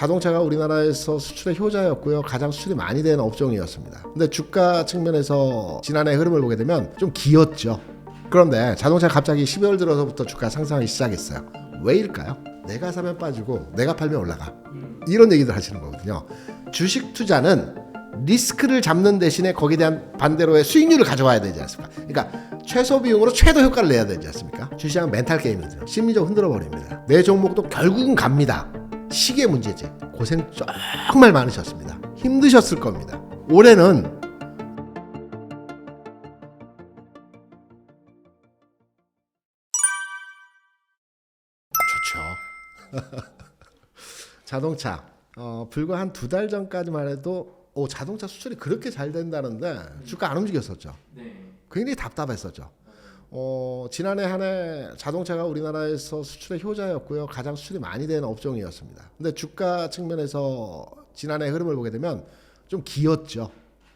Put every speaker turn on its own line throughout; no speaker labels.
자동차가 우리나라에서 수출의 효자였고요. 가장 수출이 많이 되는 업종이었습니다. 근데 주가 측면에서 지난해 흐름을 보게 되면 좀 기었죠. 그런데 자동차가 갑자기 12월 들어서부터 주가 상승하기 시작했어요. 왜일까요? 내가 사면 빠지고 내가 팔면 올라가. 이런 얘기들 하시는 거거든요. 주식 투자는 리스크를 잡는 대신에 거기에 대한 반대로의 수익률을 가져와야 되지 않습니까? 그러니까 최소 비용으로 최대 효과를 내야 되지 않습니까? 주식은 멘탈 게임이거든요. 심리적으로 흔들어 버립니다. 내 종목도 결국은 갑니다. 시기의 문제지. 고생 정말 많으셨습니다. 힘드셨을 겁니다. 올해는 좋죠. 자동차 불과 한 2달 전까지만 해도 자동차 수출이 그렇게 잘 된다는데 주가 안 움직였었죠. 굉장히 답답했었죠. 지난해 한 해 자동차가 우리나라에서 수출의 효자였고요. 가장 수출이 많이 되는 업종이었습니다. 근데 주가 측면에서 지난해 흐름을 보게 되면 좀 기었죠.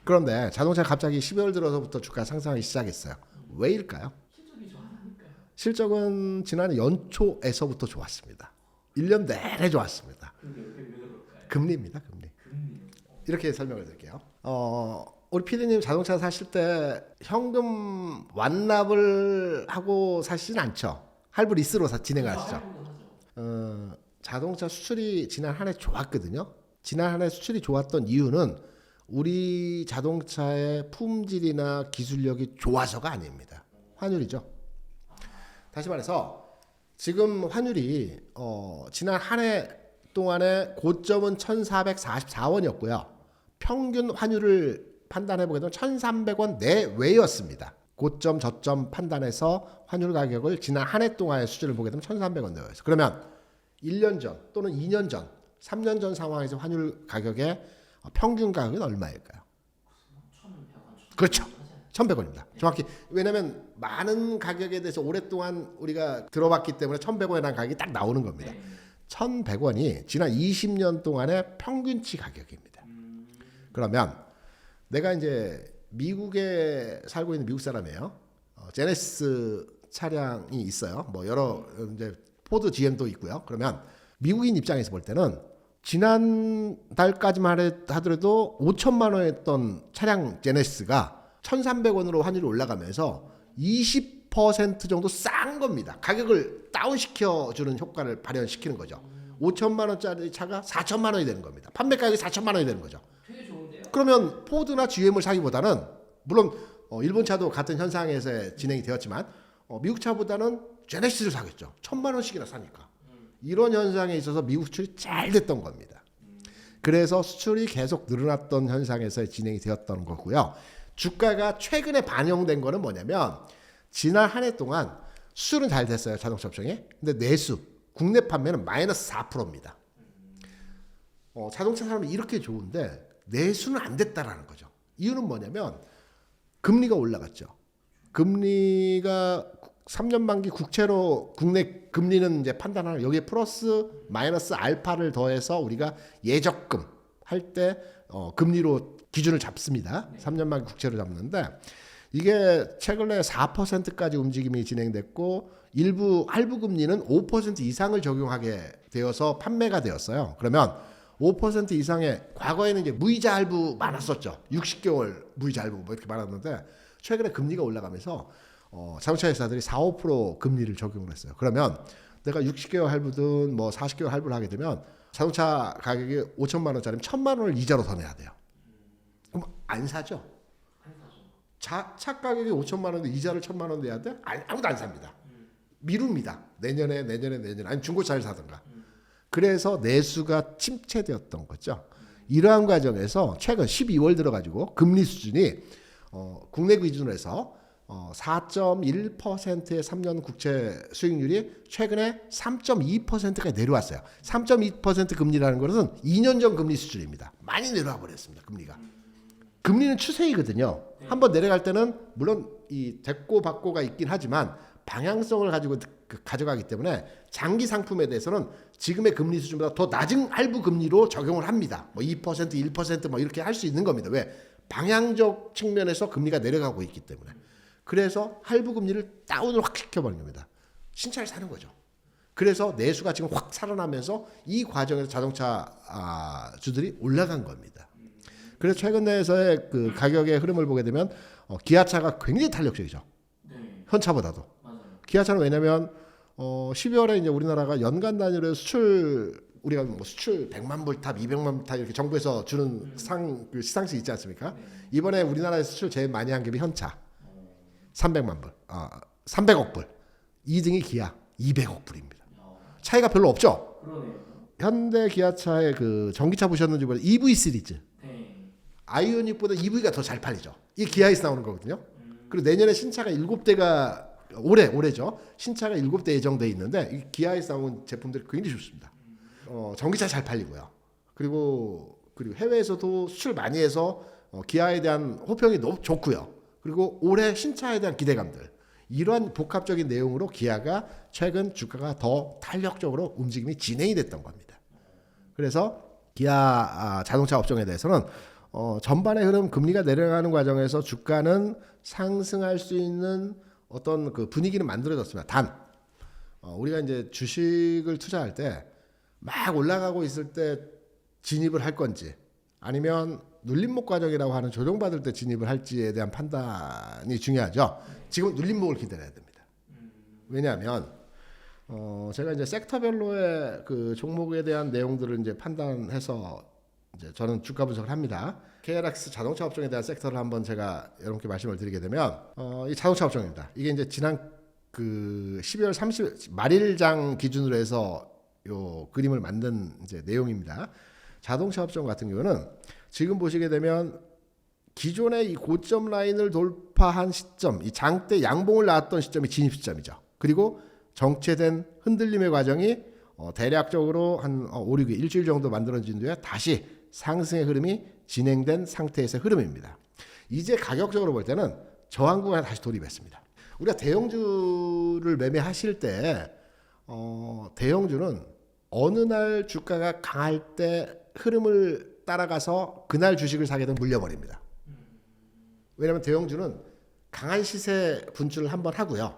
그런데 자동차가 갑자기 12월 들어서부터 주가 상승하기 시작했어요. 왜일까요?
실적이 좋아하니까요.
실적은 지난해 연초에서부터 좋았습니다. 1년 내내 좋았습니다.
근데 왜 그럴까요?
금리입니다. 금리. 이렇게 설명을 드릴게요. 우리 PD님 자동차 사실 때 현금 완납을 하고 사시진 않죠. 할부 리스로 진행을 하시죠. 자동차 수출이 지난 한 해 좋았거든요. 지난 한 해 수출이 좋았던 이유는 우리 자동차의 품질이나 기술력이 좋아서가 아닙니다. 환율이죠. 다시 말해서 지금 환율이 지난 한 해 동안의 고점은 1,444원이었고요. 평균 환율을 판단해보게 되면 1,300원 내외였습니다. 고점 저점 판단해서 환율 가격을 지난 한 해 동안의 수준을 보게 되면 1,300원 내외였어요. 그러면 1년 전 또는 2년 전, 3년 전 상황에서 환율 가격의 평균 가격은 얼마일까요?
1,100원.
그렇죠. 1,100원입니다. 정확히. 왜냐하면 많은 가격에 대해서 오랫동안 우리가 들어봤기 때문에 1,100원이라는 가격이 딱 나오는 겁니다. 1,100원이 지난 20년 동안의 평균치 가격입니다. 그러면 내가 이제 미국에 살고 있는 미국 사람이에요. 제네시스 차량이 있어요. 뭐 여러 이제 포드 GM도 있고요. 그러면 미국인 입장에서 볼 때는 지난 달까지만 하더라도 5천만 원이었던 차량 제네시스가 1,300원으로 환율이 올라가면서 20% 정도 싼 겁니다. 가격을 다운시켜 주는 효과를 발현시키는 거죠. 5천만 원짜리 차가 4천만 원이 되는 겁니다. 판매 가격이 4천만 원이 되는 거죠.
되게 좋은데요?
그러면 포드나 GM을 사기보다는 물론 일본 차도 같은 현상에서 진행이 되었지만 미국 차보다는 제네시스를 사겠죠. 1,000만 원씩이나 사니까. 이런 현상에 있어서 미국 수출이 잘 됐던 겁니다. 그래서 수출이 계속 늘어났던 현상에서 진행이 되었던 거고요. 주가가 최근에 반영된 거는 뭐냐면 지난 한 해 동안 수출은 잘 됐어요. 자동차 업종에. 근데 내수, 국내 판매는 마이너스 4%입니다. 자동차 사람이 이렇게 좋은데 내수는 안 됐다라는 거죠. 이유는 뭐냐면 금리가 올라갔죠. 금리가 3년 만기 국채로 국내 금리는 이제 판단하는 여기에 플러스 마이너스 알파를 더해서 우리가 예적금 할 때 금리로 기준을 잡습니다. 3년 만기 국채로 잡는데 이게 최근에 4%까지 움직임이 진행됐고 일부 할부 금리는 5% 이상을 적용하게 되어서 판매가 되었어요. 그러면 5% 이상의 과거에는 이제 무이자 할부 많았었죠. 60개월 무이자 할부 뭐 이렇게 많았는데 최근에 금리가 올라가면서 자동차 회사들이 4, 5% 금리를 적용을 했어요. 그러면 내가 60개월 할부든 뭐 40개월 할부를 하게 되면 자동차 가격이 5천만 원짜리면 1,000만 원을 이자로 더 내야 돼요. 그럼 안 사죠? 차 가격이 5천만 원인데 이자를 1,000만 원 내야 돼? 아무도 안 삽니다. 미룹니다. 내년에 아니면 중고차를 사든가. 그래서 내수가 침체되었던 거죠. 이러한 과정에서 최근 12월 들어가지고 금리 수준이 국내 기준으로 해서 4.1%의 3년 국채 수익률이 최근에 3.2%까지 내려왔어요. 3.2% 금리라는 것은 2년 전 금리 수준입니다. 많이 내려와 버렸습니다. 금리가. 금리는 추세이거든요. 한번 내려갈 때는 물론 이 됐고 받고가 있긴 하지만 방향성을 가지고 가져가기 때문에 장기 상품에 대해서는 지금의 금리 수준보다 더 낮은 할부 금리로 적용을 합니다. 뭐 2%, 1% 뭐 이렇게 할 수 있는 겁니다. 왜? 방향적 측면에서 금리가 내려가고 있기 때문에. 그래서 할부 금리를 다운을 확 시켜버린 겁니다. 신차를 사는 거죠. 그래서 내수가 지금 확 살아나면서 이 과정에서 자동차 주들이 올라간 겁니다. 그래서 최근 내에서의 그 가격의 흐름을 보게 되면 기아차가 굉장히 탄력적이죠.
네.
현차보다도.
맞아요.
기아차는 왜냐면 12월에 이제 우리나라가 연간 단위로 우리가 뭐 수출 100만 불탑, 200만 불탑 이렇게 정부에서 주는 그 시상식 있지 않습니까?
네.
이번에 우리나라에서 수출 제일 많이 한 게 현차. 300만 불. 300억 불. 2등이 기아 200억 불입니다. 차이가 별로 없죠.
그러네요.
현대 기아차의 그 전기차 보셨는지 모르겠는데 EV 시리즈.
네.
아이오닉보다 EV가 더 잘 팔리죠. 이 기아에서 나오는 거거든요. 그리고 내년에 신차가 7대가 올해죠. 신차가 7대 예정돼 있는데 이 기아에서 나온 제품들이 굉장히 좋습니다. 전기차 잘 팔리고요. 그리고 해외에서도 수출 많이 해서 기아에 대한 호평이 너무 좋고요. 그리고 올해 신차에 대한 기대감들. 이러한 복합적인 내용으로 기아가 최근 주가가 더 탄력적으로 움직임이 진행이 됐던 겁니다. 그래서 기아 자동차 업종에 대해서는 전반의 흐름 금리가 내려가는 과정에서 주가는 상승할 수 있는 어떤 그 분위기는 만들어졌습니다. 단 우리가 이제 주식을 투자할 때 막 올라가고 있을 때 진입을 할 건지 아니면 눌림목 과정이라고 하는 조정받을 때 진입을 할지에 대한 판단이 중요하죠. 지금 눌림목을 기다려야 됩니다. 왜냐하면 제가 이제 섹터별로의 그 종목에 대한 내용들을 이제 판단해서 이제 저는 주가 분석을 합니다. KRX 자동차 업종에 대한 섹터를 한번 제가 여러분께 말씀을 드리게 되면 이 자동차 업종입니다. 이게 이제 지난 그 12월 30일 말일장 기준으로 해서 요 그림을 만든 이제 내용입니다. 자동차 업종 같은 경우는 지금 보시게 되면 기존의 이 고점 라인을 돌파한 시점, 이 장대 양봉을 나왔던 시점이 진입 시점이죠. 그리고 정체된 흔들림의 과정이 대략적으로 한 5, 6일, 일주일 정도 만들어진 뒤에 다시 상승의 흐름이 진행된 상태에서의 흐름입니다. 이제 가격적으로 볼 때는 저항 구간에 다시 돌입했습니다. 우리가 대형주를 매매하실 때 대형주는 어느 날 주가가 강할 때 흐름을 따라가서 그날 주식을 사게 되면 물려버립니다. 왜냐하면 대형주는 강한 시세 분출을 한번 하고요.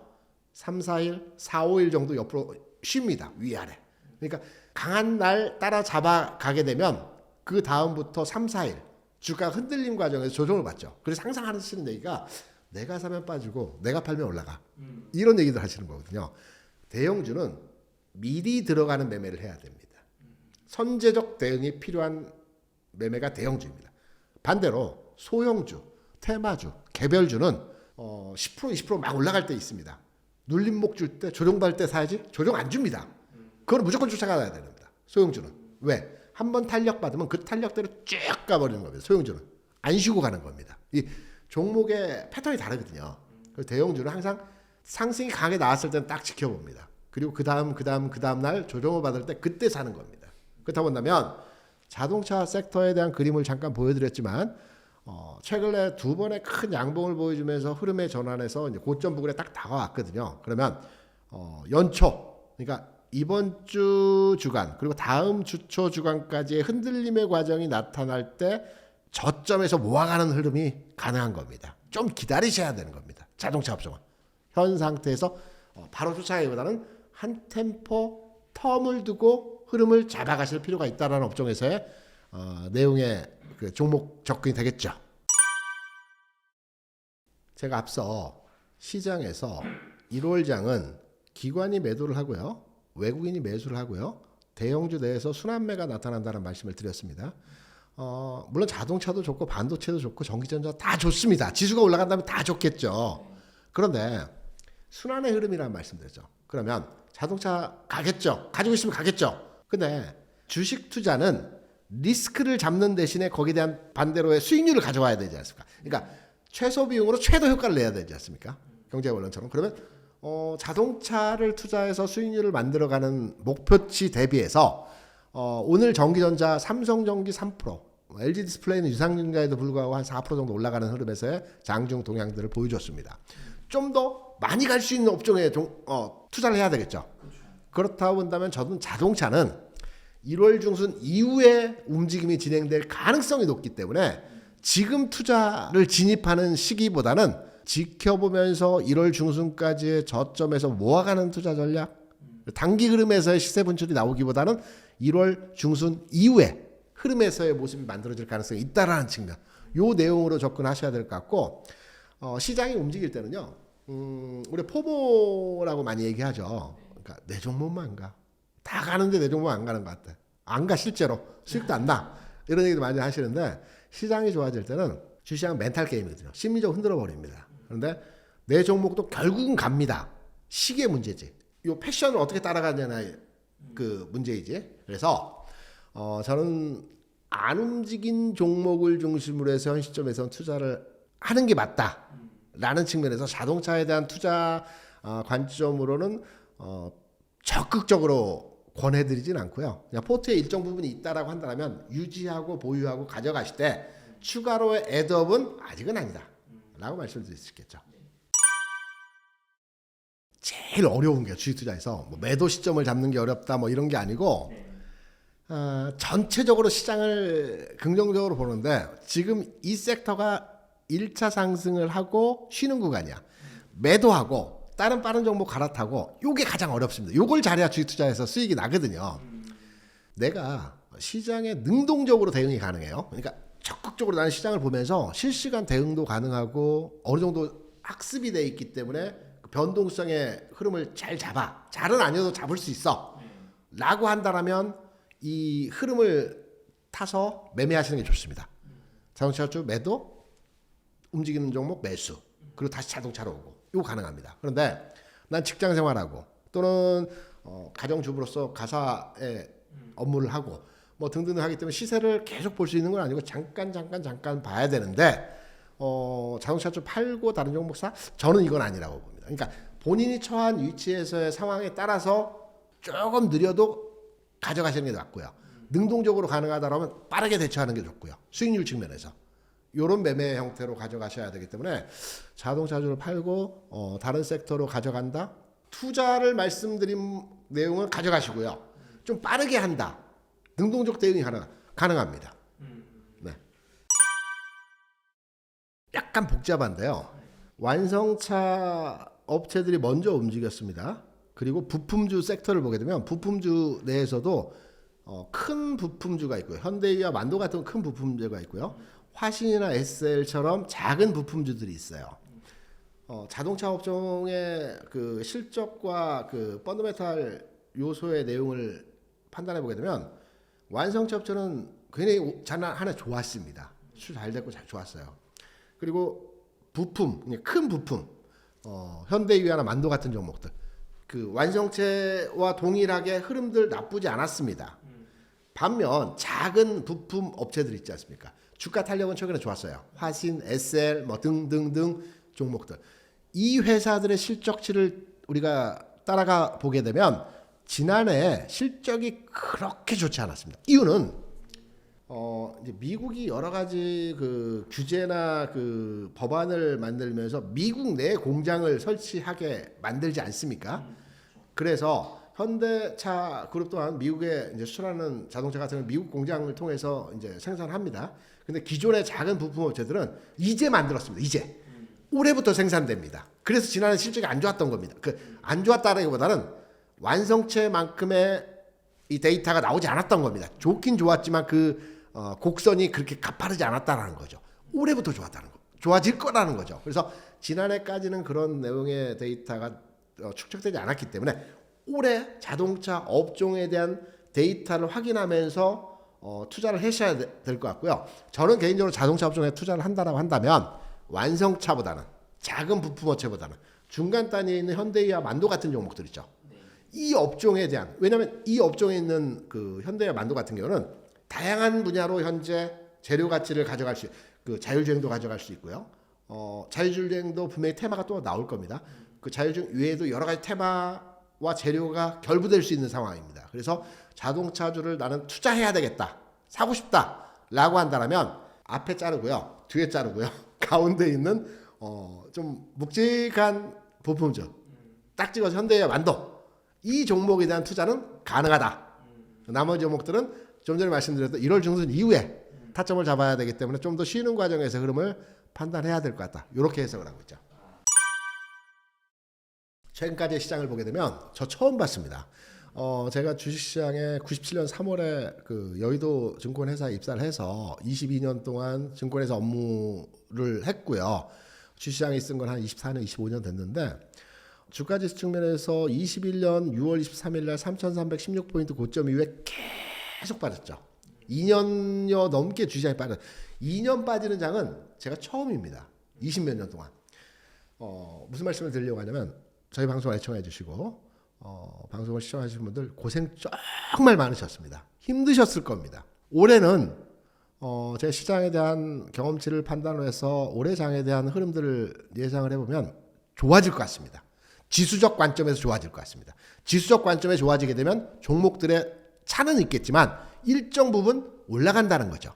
3, 4일, 4, 5일 정도 옆으로 쉽니다. 위아래. 그러니까 강한 날 따라잡아가게 되면 그 다음부터 3, 4일 주가가 흔들림 과정에서 조정을 받죠. 그래서 항상 하시는 얘기가 내가 사면 빠지고 내가 팔면 올라가. 이런 얘기들 하시는 거거든요. 대형주는 미리 들어가는 매매를 해야 됩니다. 선제적 대응이 필요한 매매가 대형주입니다. 반대로 소형주, 테마주, 개별주는 10% 20% 막 올라갈 때 있습니다. 눌림목 줄 때 조정받을 때 사야지. 조정 안 줍니다. 그걸 무조건 쫓아가야 됩니다. 소형주는. 왜? 한번 탄력 받으면 그 탄력대로 쭉 가버리는 겁니다. 소형주는. 안 쉬고 가는 겁니다. 이 종목의 패턴이 다르거든요. 그래서 대형주는 항상 상승이 강하게 나왔을 때는 딱 지켜봅니다. 그리고 그 다음 날 조정을 받을 때 그때 사는 겁니다. 그렇다 본다면 자동차 섹터에 대한 그림을 잠깐 보여드렸지만 최근에 두 번의 큰 양봉을 보여주면서 흐름의 전환에서 이제 고점 부근에 딱 다가왔거든요. 그러면 연초, 그러니까 이번 주 주간 그리고 다음 주초 주간까지의 흔들림의 과정이 나타날 때 저점에서 모아가는 흐름이 가능한 겁니다. 좀 기다리셔야 되는 겁니다. 자동차 업종은 현 상태에서 바로 쫓아가기보다는 한 템포 텀을 두고 흐름을 잡아가실 필요가 있다는 업종에서의 내용의 그 종목 접근이 되겠죠. 제가 앞서 시장에서 1월장은 기관이 매도를 하고요. 외국인이 매수를 하고요. 대형주 내에서 순환매가 나타난다는 말씀을 드렸습니다. 물론 자동차도 좋고 반도체도 좋고 전기전자 다 좋습니다. 지수가 올라간다면 다 좋겠죠. 그런데 순환의 흐름이라는 말씀드렸죠. 그러면 자동차 가겠죠. 가지고 있으면 가겠죠. 근데 주식 투자는 리스크를 잡는 대신에 거기에 대한 반대로의 수익률을 가져와야 되지 않습니까? 그러니까 최소 비용으로 최대 효과를 내야 되지 않습니까? 경제원론처럼. 그러면 자동차를 투자해서 수익률을 만들어가는 목표치 대비해서 오늘 전기전자 삼성전기 3%, LG 디스플레이는 유상증가에도 불구하고 한 4% 정도 올라가는 흐름에서의 장중 동향들을 보여줬습니다. 좀 더 많이 갈 수 있는 업종에 투자를 해야 되겠죠. 그렇다 본다면 저는 자동차는 1월 중순 이후에 움직임이 진행될 가능성이 높기 때문에 지금 투자를 진입하는 시기보다는 지켜보면서 1월 중순까지의 저점에서 모아가는 투자 전략을 단기 흐름에서의 시세 분출이 나오기보다는 1월 중순 이후에 흐름에서의 모습이 만들어질 가능성이 있다라는 측면. 요 내용으로 접근하셔야 될 것 같고 시장이 움직일 때는요. 우리 포모라고 많이 얘기하죠. 그러니까 내 종목만 가. 다 가는데 내 종목 안 가는 것 같아. 안 가 실제로. 수익도 안 나. 이런 얘기도 많이 하시는데 시장이 좋아질 때는 주시장 멘탈 게임이거든요. 심리적으로 흔들어 버립니다. 그런데 내 종목도 결국은 갑니다. 시기의 문제지. 요 패션을 어떻게 따라가냐의 그 문제이지. 그래서 저는 안 움직인 종목을 중심으로 해서 현 시점에서는 투자를 하는 게 맞다라는 측면에서 자동차에 대한 투자 관점으로는 적극적으로 권해드리진 않고요. 그냥 포트에 일정 부분이 있다라고 한다면 유지하고 보유하고 가져가실 때 추가로의 애드업은 아직은 아니다 라고 말씀드릴 수 있겠죠. 제일 어려운 게 주식 투자에서 뭐 매도 시점을 잡는 게 어렵다 뭐 이런 게 아니고 전체적으로 시장을 긍정적으로 보는데 지금 이 섹터가 1차 상승을 하고 쉬는 구간이야. 매도하고 다른 빠른 종목 갈아타고 요게 가장 어렵습니다. 요걸 잘해야 주식 투자에서 수익이 나거든요. 내가 시장에 능동적으로 대응이 가능해요. 그러니까 적극적으로 나는 시장을 보면서 실시간 대응도 가능하고 어느 정도 학습이 돼 있기 때문에 변동성의 흐름을 잘 잡아. 잘은 아니어도 잡을 수 있어. 라고 한다면 이 흐름을 타서 매매하시는 게 좋습니다. 자동차주 매도, 움직이는 종목 매수, 그리고 다시 자동차로 오고. 이거 가능합니다. 그런데 난 직장 생활하고 또는 가정주부로서 가사의 업무를 하고 뭐 등등 하기 때문에 시세를 계속 볼 수 있는 건 아니고 잠깐 봐야 되는데 자동차주 팔고 다른 종목 사? 저는 이건 아니라고 봅니다. 그러니까 본인이 처한 위치에서의 상황에 따라서 조금 느려도 가져가시는 게 낫고요. 능동적으로 가능하다면 빠르게 대처하는 게 좋고요. 수익률 측면에서. 이런 매매 형태로 가져가셔야 되기 때문에 자동차주를 팔고 다른 섹터로 가져간다. 투자를 말씀드린 내용을 가져가시고요. 좀 빠르게 한다. 능동적 대응이 가능합니다. 네. 약간 복잡한데요. 완성차 업체들이 먼저 움직였습니다. 그리고 부품주 섹터를 보게 되면 부품주 내에서도 큰 부품주가 있고요. 현대위와 만도 같은 큰 부품주가 있고요. 화신이나 SL처럼 작은 부품주들이 있어요. 자동차 업종의 그 실적과 그 펀더멘탈 요소의 내용을 판단해 보게 되면 완성차 업체는 굉장히 하나 좋았습니다. 수출 잘 됐고 잘 좋았어요. 그리고 부품, 큰 부품, 현대위아나 만도 같은 종목들, 그 완성체와 동일하게 흐름들 나쁘지 않았습니다. 반면 작은 부품 업체들 있지 않습니까? 주가 탄력은 최근에 좋았어요. 화신, SL 뭐 등등등 종목들. 이 회사들의 실적치를 우리가 따라가 보게 되면 지난해 실적이 그렇게 좋지 않았습니다. 이유는 이제 미국이 여러 가지 그 규제나 그 법안을 만들면서 미국 내 공장을 설치하게 만들지 않습니까? 그래서 현대차 그룹 또한 미국에 이제 수출하는 자동차 같은 경우는 미국 공장을 통해서 이제 생산합니다. 근데 기존의 작은 부품 업체들은 이제 만들었습니다. 이제 올해부터 생산됩니다. 그래서 지난해 실적이 안 좋았던 겁니다. 그 안 좋았다라기보다는 완성체만큼의 이 데이터가 나오지 않았던 겁니다. 좋긴 좋았지만 그 곡선이 그렇게 가파르지 않았다라는 거죠. 올해부터 좋았다는 거, 좋아질 거라는 거죠. 그래서 지난해까지는 그런 내용의 데이터가 축적되지 않았기 때문에 올해 자동차 업종에 대한 데이터를 확인하면서 투자를 하셔야 될 것 같고요. 저는 개인적으로 자동차 업종에 투자를 한다라고 한다면 완성차보다는 작은 부품 업체보다는 중간 단위에 있는 현대위와 만도 같은 종목들 있죠. 이 업종에 대한, 왜냐하면 이 업종에 있는 그 현대와 만도 같은 경우는 다양한 분야로 현재 재료 가치를 가져갈 수, 그 자율주행도 가져갈 수 있고요. 자율주행도 분명히 테마가 또 나올 겁니다. 그 자율주행 외에도 여러 가지 테마와 재료가 결부될 수 있는 상황입니다. 그래서 자동차주를 나는 투자해야 되겠다, 사고 싶다라고 한다면 앞에 자르고요, 뒤에 자르고요, 가운데 있는 좀 묵직한 부품주 딱 찍어서 현대와 만도 이 종목에 대한 투자는 가능하다. 나머지 종목들은 좀 전에 말씀드렸던 1월 중순 이후에 타점을 잡아야 되기 때문에 좀 더 쉬는 과정에서 흐름을 판단해야 될 것 같다. 이렇게 해석을 하고 있죠. 최근까지의 시장을 보게 되면 저 처음 봤습니다. 제가 주식시장에 97년 3월에 그 여의도 증권회사에 입사를 해서 22년 동안 증권회사 업무를 했고요. 주식시장에 있은 건 한 24년, 25년 됐는데 주가지수 측면에서 21년 6월 23일 날 3,316포인트 고점 이후에 계속 빠졌죠. 2년여 넘게 주식시장이 빠졌어요. 2년 빠지는 장은 제가 처음입니다. 20몇 년 동안. 무슨 말씀을 드리려고 하냐면 저희 방송을 애청해 주시고 방송을 시청하시는 분들 고생 정말 많으셨습니다. 힘드셨을 겁니다. 올해는 제 시장에 대한 경험치를 판단을 해서 올해 장에 대한 흐름들을 예상을 해보면 좋아질 것 같습니다. 지수적 관점에서 좋아질 것 같습니다. 지수적 관점에 좋아지게 되면 종목들의 차는 있겠지만 일정 부분 올라간다는 거죠.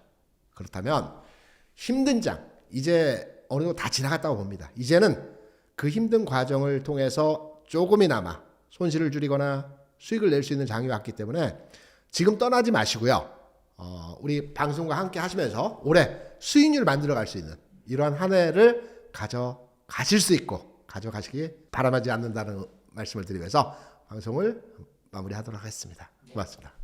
그렇다면 힘든 장 이제 어느 정도 다 지나갔다고 봅니다. 이제는 그 힘든 과정을 통해서 조금이나마 손실을 줄이거나 수익을 낼 수 있는 장이 왔기 때문에 지금 떠나지 마시고요. 우리 방송과 함께 하시면서 올해 수익률을 만들어갈 수 있는 이러한 한 해를 가져가실 수 있고 가져가시기 바람하지 않는다는 말씀을 드리면서 방송을 마무리하도록 하겠습니다. 고맙습니다.